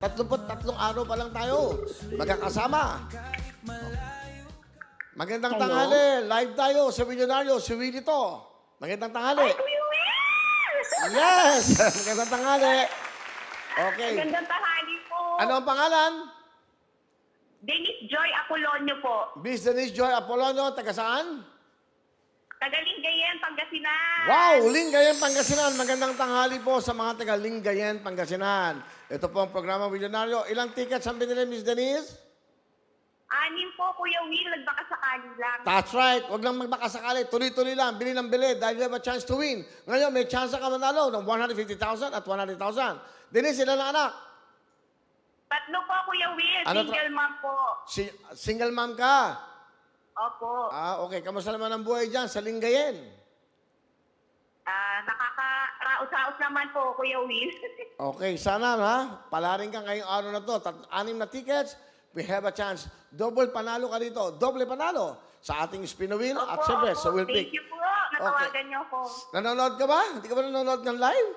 33 araw pa lang tayo. Magkakasama. Magandang tanghali. Live tayo sa Milyonaryo. Si Willie to. Magandang tanghali. Yes! Magandang tanghali. Okay. Magandang tanghali po. Ano ang pangalan? Denise Joy Apolonio po. Miss Denise Joy Apolonio. Taga saan? Taga-Lingayen, Pangasinan. Wow! Lingayen, Pangasinan. Magandang tanghali po sa mga taga Lingayen, Pangasinan. Ito po ang programa Milyonaryo. Ilang tickets ang binili, Miss Denise? 6 po, Kuya Will. Nagbakasakali lang. That's right. Huwag lang magbakasakali. Tuloy-tuloy lang. Bili ng bili dahil you have a chance to win. Ngayon, may chance ka manalo ng 150,000 at 100,000. Denise, ilan ang anak? 3 po, Kuya Will. Ano Single mom po. Single mom ka? Opo. Okay. Kamusta naman ang buhay dyan sa Lingayen? Nakaka-raos-raos naman po, Kuya Will. Okay. Sana, ha? Palarin ka ngayong araw na to. 6 na tickets. We have a chance. Double panalo ka dito. Double panalo sa ating spin wheel at siyempre sa wheel pick. Thank you po. Natawagan niyo ako. Nanonood ka ba? Hindi ka ba nanonood ng live?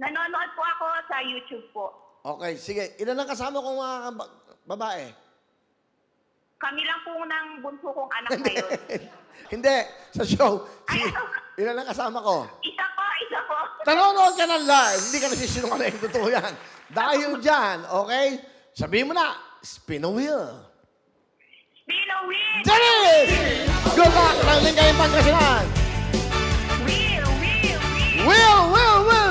Nanonood po ako sa YouTube po. Okay, sige. Ilan ang kasama kong mga babae? Kami lang po ng bunso kong anak ngayon. Hindi, sa show. Ilan ang kasama ko? Isa po. Nanonood ka ng live. Hindi ka nasisinungaling. Totoo yan. Dahil dyan, okay? Sabihin mo na, spin a wheel. Spin a wheel! Denise! Good luck! Nangling kayong Pangasinan! Wheel!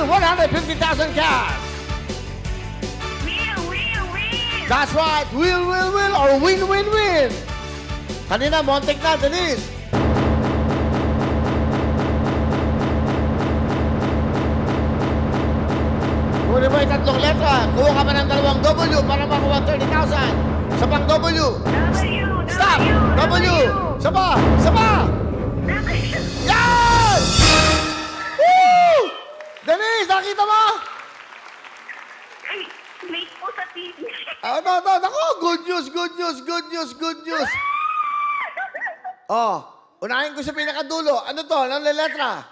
150,000 cash! Wheel! That's right! Wheel, or win! Kanina, montek na, Denise! Kung mo yung 3 letra, kuha ka pa ng 2 W para makuha 30,000. Sa pang W. Stop! W! Saba! Yan! Woo! Denise, nakita mo? Ay, late po sa TV. Nako, good news. Oh, unahin ko sa pinakadulo. Ano to? Anong letra?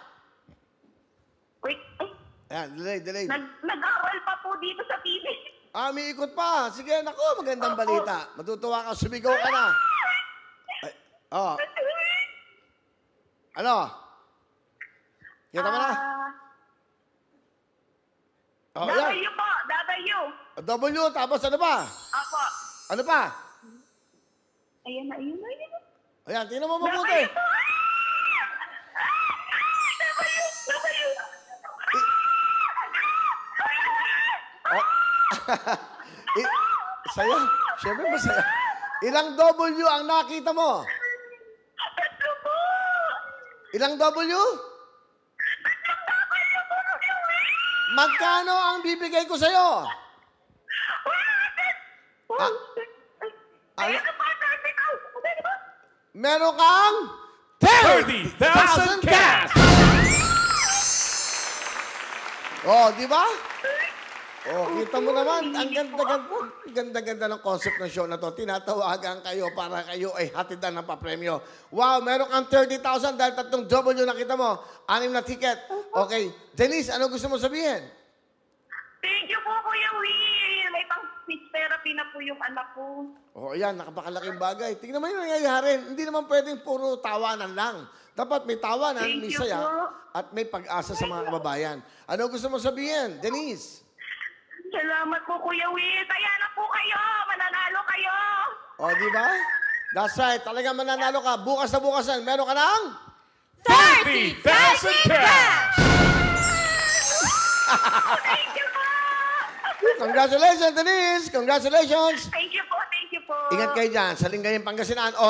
Wait, Ayan, delay. nag-aral pa po dito sa TV. May ikot pa. Sige, nako, magandang balita. Matutuwa ka, sumigaw ka na. Ay, Ano? Kita mo na? Yan. W po, W. W, tapos ano pa? Apo. Ano pa? Ayan na. Ayan, tingnan mo mabuti. W po. W. Saya. Siyempre masaya. Ilang W ang nakita mo? 3 po. Ilang W? Magkano ang bibigay ko sa'yo? Ano? Meron kang 30,000 cash! Di ba? Kita mo naman, ang ganda-ganda ng concept ng show na to. Tinatawagan kayo para kayo ay hatidan ng papremyo. Wow, meron kang 30,000 dahil 3 W nakita mo. 6 na ticket. Okay. Denise, ano gusto mo sabihin? Thank you po, Kuya Will. May pang-speech therapy na po yung anak ko. Ayan, nakapakalaking bagay. Tingnan mo yung nangyayari. Hindi naman pwedeng puro tawanan lang. Dapat may tawanan, may saya, at may pag-asa sa mga kababayan. Ano gusto mo sabihin, Denise? Salamat po, Kuya Will. Kaya na po kayo. Mananalo kayo. Di ba? That's right. Talagang mananalo ka. Bukas na bukasan. Meron ka ng 30,000 cash! Thank you po. Congratulations, Denise! Congratulations! Thank you po. Ingat kayo dyan sa Lingayen, Pangasinan.